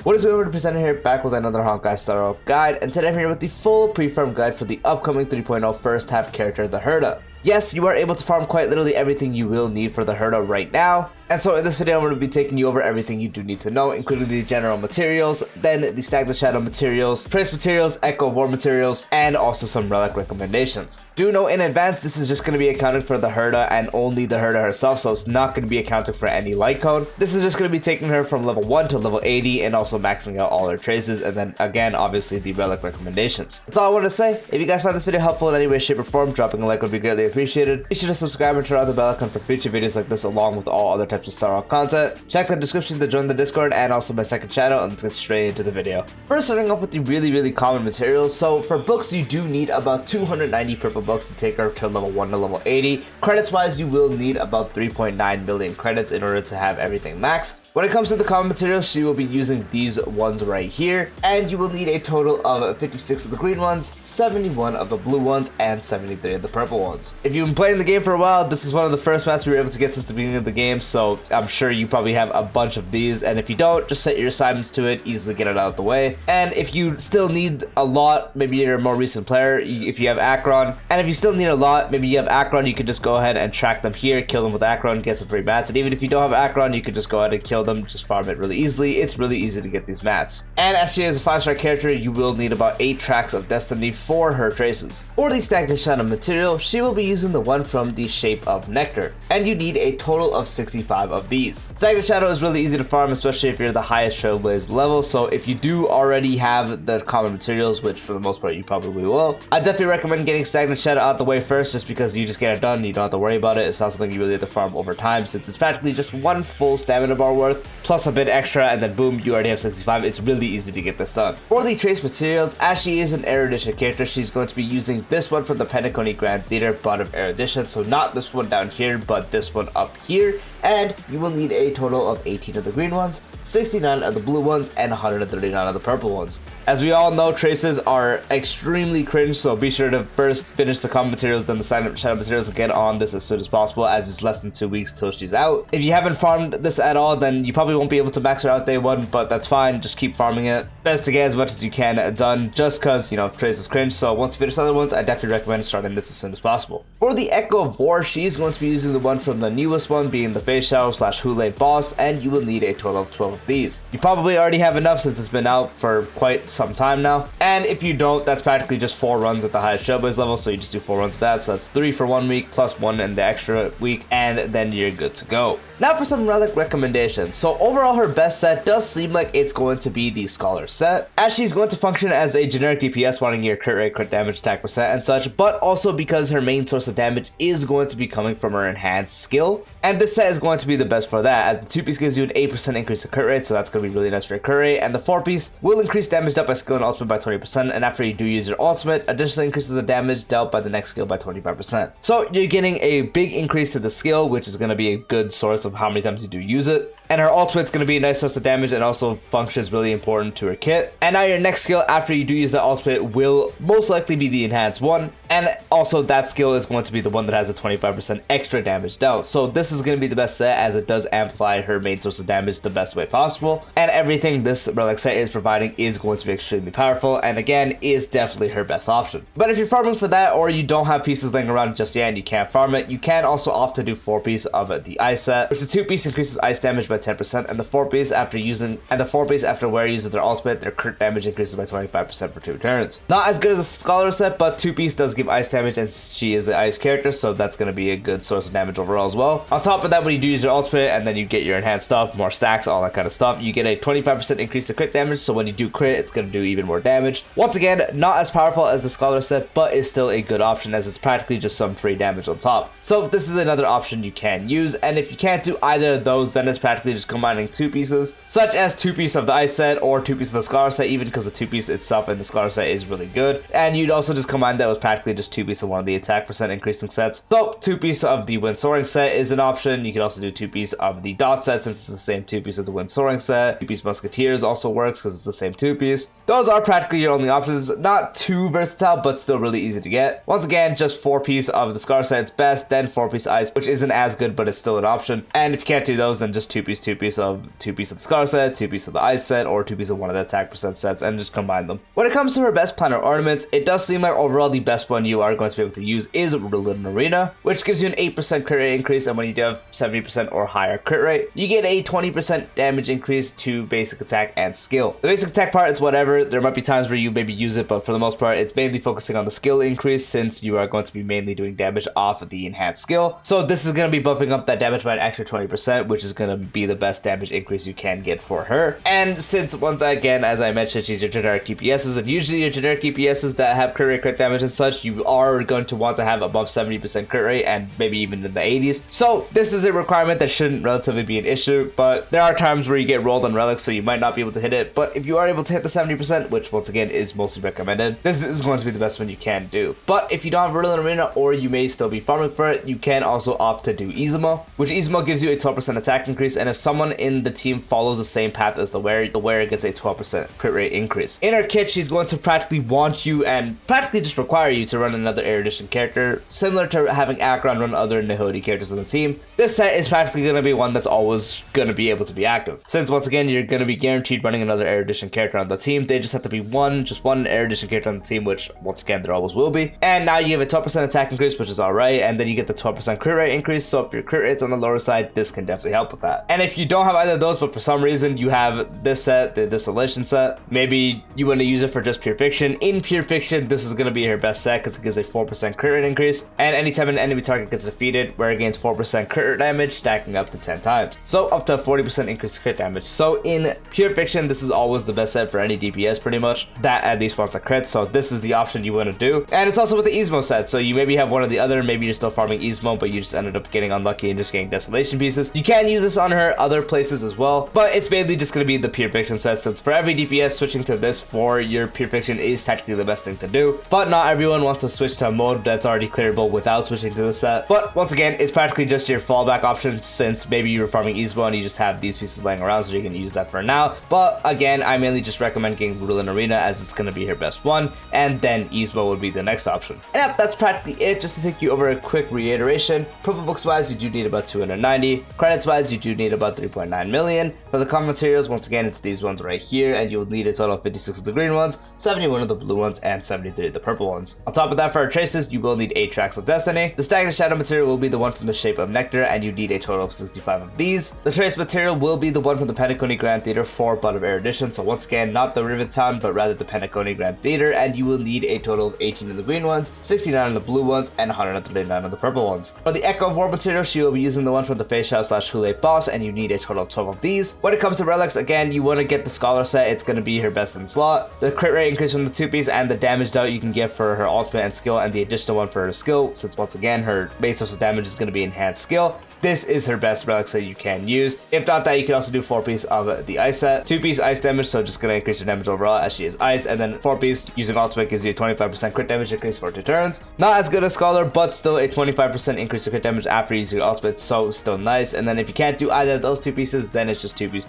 What is going to be presented here, back with another Honkai starter up guide, and today I'm here with the full pre-farm guide for the upcoming 3.0 first half character, the Herta. Yes, you are able to farm quite literally everything you will need for the Herta right now. And so in this video, I'm going to be taking you over everything you do need to know, including the general materials, then the Stagnant Shadow materials, trace materials, Echo of War materials, and also some relic recommendations. Do know in advance, this is just going to be accounting for the Herta and only the Herta herself, so it's not going to be accounting for any light cone. This is just going to be taking her from level 1 to level 80 and also maxing out all her traces, and then again, obviously the relic recommendations. That's all I want to say. If you guys find this video helpful in any way, shape, or form, dropping a like would be greatly appreciated. Be sure to subscribe and turn on the bell icon for future videos like this, along with all other types of Star Rock content. Check the description to join the Discord and also my second channel, and let's get straight into the video. First, starting off with the really common materials. So for books, you do need about 290 purple books to take her to level 1 to level 80. Credits wise, you will need about 3.9 million credits in order to have everything maxed. When it comes to the common materials, she will be using these ones right here, and you will need a total of 56 of the green ones, 71 of the blue ones, and 73 of the purple ones. If you've been playing the game for a while, this is one of the first maps we were able to get since the beginning of the game, so I'm sure you probably have a bunch of these, and if you don't, just set your assignments to it, easily get it out of the way. And if you still need a lot, maybe you're a more recent player, if you have Acheron, and if you still need a lot, maybe you have Acheron, you could just go ahead and track them here, kill them with Acheron, get some free mats, and even if you don't have Acheron, you could just go ahead and kill them, just farm it really easily. It's really easy to get these mats. And as she is a 5-star character, you will need about 8 tracks of destiny for her traces. For the Stagnant Shadow material, she will be using the one from the Shape of Nectar, and you need a total of 65 of these. Stagnant Shadow is really easy to farm, especially if you're the highest Trailblaze level, so if you do already have the common materials, which for the most part you probably will, I definitely recommend getting Stagnant Shadow out the way first, just because you just get it done and you don't have to worry about it. It's not something you really have to farm over time, since it's practically just one full stamina bar worth, plus a bit extra, and then boom, you already have 65. It's really easy to get this done. For the trace materials, as she is an erudition character, she's going to be using this one from the Pentaconi Grand Theater, bottom erudition, so not this one down here, but this one up here. And you will need a total of 18 of the green ones, 69 of the blue ones, and 139 of the purple ones. As we all know, traces are extremely cringe, so be sure to first finish the common materials, then the Stagnant Shadow materials, and get on this as soon as possible, as it's less than 2 weeks till she's out. If you haven't farmed this at all, then you probably won't be able to max her out day 1, but that's fine, just keep farming it. Best to get as much as you can done, just cause, you know, trace is cringe, so once you finish the other ones, I definitely recommend starting this as soon as possible. For the Echo of War, she's going to be using the one from the newest one, being the Feixiao / Hule boss, and you will need a total of 12 of these. You probably already have enough since it's been out for quite some time now, and if you don't, that's practically just 4 runs at the highest Trailblaze level, so you just do 4 runs of that, so that's 3 for 1 week, plus 1 in the extra week, and then you're good to go. Now for some relic recommendations. So overall, her best set does seem like it's going to be the Scholar set, as she's going to function as a generic DPS, wanting your crit rate, crit damage, attack percent, and such, but also because her main source of damage is going to be coming from her enhanced skill, and this set is going to be the best for that, as the 2-piece gives you an 8% increase in crit rate, so that's going to be really nice for your crit rate, and the 4-piece will increase damage dealt by skill and ultimate by 20%, and after you do use your ultimate, additionally increases the damage dealt by the next skill by 25%. So you're getting a big increase to the skill, which is going to be a good source of how many times you do use it. And her ultimate's going to be a nice source of damage and also functions really important to her kit. And now your next skill after you do use that ultimate will most likely be the enhanced one. And also that skill is going to be the one that has a 25% extra damage dealt. So this is going to be the best set, as it does amplify her main source of damage the best way possible. And everything this relic set is providing is going to be extremely powerful, and again, is definitely her best option. But if you're farming for that, or you don't have pieces laying around just yet and you can't farm it, you can also opt to do 4-piece of the ice set, which the 2-piece increases ice damage by 10%, and the 4-piece after wearer uses their ultimate, their crit damage increases by 25% for 2 turns. Not as good as a Scholar set, but 2-piece does give ice damage, and she is an ice character, so that's going to be a good source of damage overall as well. On top of that, when you do use your ultimate and then you get your enhanced stuff, more stacks, all that kind of stuff, you get a 25% increase to crit damage, so when you do crit, it's going to do even more damage. Once again, not as powerful as the Scholar set, but is still a good option, as it's practically just some free damage on top. So this is another option you can use, and if you can't do either of those, then it's practically just combining 2 pieces, such as 2-piece of the ice set or 2-piece of the Scholar set, even because the 2-piece itself in the Scholar set is really good. And you'd also just combine that with practically just 2-piece of one of the attack percent increasing sets. So 2-piece of the Wind Soaring set is an option. You can also do 2-piece of the Dot set, since it's the same 2-piece of the Wind Soaring set. 2-piece Musketeers also works because it's the same 2-piece. Those are practically your only options. Not too versatile, but still really easy to get. Once again, just 4-piece of the Scar set is best, then 4-piece ice, which isn't as good, but it's still an option. And if you can't do those, then just 2-piece 2-piece of the Scholar set, 2-piece of the Ice set, or 2-piece of one of the attack percent sets, and just combine them. When it comes to her best planner ornaments, it does seem like overall the best one you are going to be able to use is Ruling Arena, which gives you an 8% crit rate increase, and when you do have 70% or higher crit rate, you get a 20% damage increase to basic attack and skill. The basic attack part is whatever. There might be times where you maybe use it, but for the most part, it's mainly focusing on the skill increase since you are going to be mainly doing damage off of the enhanced skill. So this is going to be buffing up that damage by an extra 20%, which is going to be the best damage increase you can get for her. And since, once again, as I mentioned, she's your generic DPSs, and usually your generic DPSs that have crit rate, crit damage and such, you are going to want to have above 70% crit rate and maybe even in the 80s. So this is a requirement that shouldn't relatively be an issue, but there are times where you get rolled on relics, so you might not be able to hit it. But if you are able to hit the 70%, which once again is mostly recommended, this is going to be the best one you can do. But if you don't have Ruling Arena, or you may still be farming for it, you can also opt to do Izumo, which Izumo gives you a 12% attack increase, and if someone in the team follows the same path as the wearer gets a 12% crit rate increase. In her kit, she's going to practically want you and practically just require you to run another Erudition character, similar to having Acheron run other Nihoti characters on the team. This set is practically going to be one that's always going to be able to be active, since once again you're going to be guaranteed running another Erudition character on the team. They just have to be just one Erudition character on the team, which once again there always will be. And now you have a 12% attack increase, which is alright, and then you get the 12% crit rate increase. So if your crit rate's on the lower side, this can definitely help with that. And if you don't have either of those, but for some reason you have this set, the Distillation set, maybe you want to use it for just Pure Fiction. In Pure Fiction, this is going to be her best set because it gives a 4% crit rate increase, and anytime an enemy target gets defeated, where it gains 4% crit rate damage, stacking up to 10 times. So up to a 40% increase crit damage. So in Pure Fiction, this is always the best set for any DPS pretty much, that at least wants to crit, so this is the option you want to do. And it's also with the Izumo set, so you maybe have one or the other, maybe you're still farming Izumo, but you just ended up getting unlucky and just getting Desolation pieces. You can use this on her other places as well, but it's mainly just going to be the Pure Fiction set, since for every DPS, switching to this for your Pure Fiction is technically the best thing to do, but not everyone wants to switch to a mode that's already clearable without switching to the set. But once again, it's practically just your fallback option, since maybe you were farming Izumo and you just have these pieces laying around, so you can use that for now. But again, I mainly just recommend getting Ruling Arena, as it's going to be her best one, and then Izumo would be the next option. And yep, that's practically it. Just to take you over a quick reiteration, purple books wise, you do need about 290. Credits wise, you do need about 3.9 million. For the common materials, once again, it's these ones right here, and you'll need a total of 56 of the green ones, 71 of the blue ones, and 73 of the purple ones. On top of that, for our traces, you will need 8 tracks of Destiny. The Stagnant Shadow material will be the one from the Shape of Nectar, and you need a total of 65 of these. The trace material will be the one from the Penacony Grand Theater for Blood of Erudition, so once again, not the Rivet Town, but rather the Penacony Grand Theater, and you will need a total of 18 of the green ones, 69 of the blue ones, and 139 of the purple ones. For the Echo of War material, she will be using the one from the Feixiao / Hule boss, and you need a total of 12 of these. When it comes to relics, again, you want to get the Scholar set. It's going to be her best in slot. The crit rate increase from the 2-piece and the damage out you can get for her ultimate and skill, and the additional one for her skill, since once again her base source of damage is going to be enhanced skill. This is her best relic set you can use. If not that, you can also do 4-piece of the Ice set. 2-piece Ice damage, so just going to increase her damage overall as she is Ice, and then 4-piece using ultimate gives you a 25% crit damage increase for 2 turns. Not as good as Scholar, but still a 25% increase to crit damage after using your ultimate, so still nice. And then if you can't do either of those 2 pieces, then it's just 2-piece.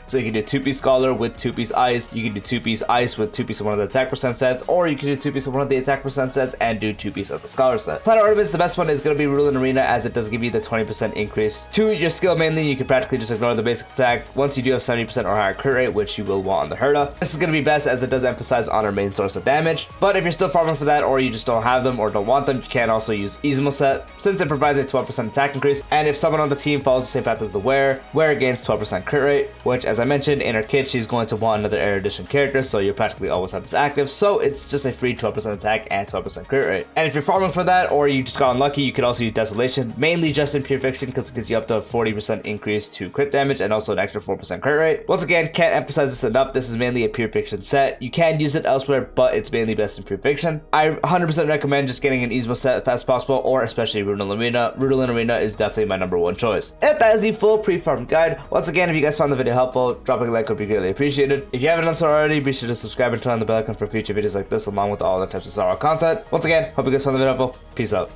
So you can do 2-piece Scholar with 2-piece Ice, you can do 2-piece Ice with 2-piece of one of the attack percent sets, or you can do 2-piece of one of the attack percent sets and do 2-piece of the Scholar set. Planet Ornaments, the best one is going to be Ruling Arena, as it does give you the 20% increase to your skill mainly. You can practically just ignore the basic attack once you do have 70% or higher crit rate, which you will want on the Herta. This is going to be best as it does emphasize on her main source of damage, but if you're still farming for that, or you just don't have them or don't want them, you can also use Izumo set, since it provides a 12% attack increase, and if someone on the team follows the same path as the wearer gains 12% crit rate, which as I mentioned, in her kit she's going to want another Erudition character, so you practically always have this active, so it's just a free 12% attack and 12% crit rate. And if you're farming for that, or you just got unlucky, you could also use Desolation, mainly just in Pure Fiction, because it gives you up to a 40% increase to crit damage and also an extra 4% crit rate. Once again, can't emphasize this enough, this is mainly a Pure Fiction set. You can use it elsewhere, but it's mainly best in Pure Fiction. I 100% recommend just getting an Izumo set as fast as possible, or especially Ruling Arena. Ruling Arena is definitely my #1 choice. And that is the full pre-farm guide. Once again, if you guys found the video helpful, dropping a like would be greatly appreciated. If you haven't done so already, be sure to subscribe and turn on the bell icon for future videos like this, along with all other types of Star Wars content. Once again, hope you guys found the video helpful. Peace out.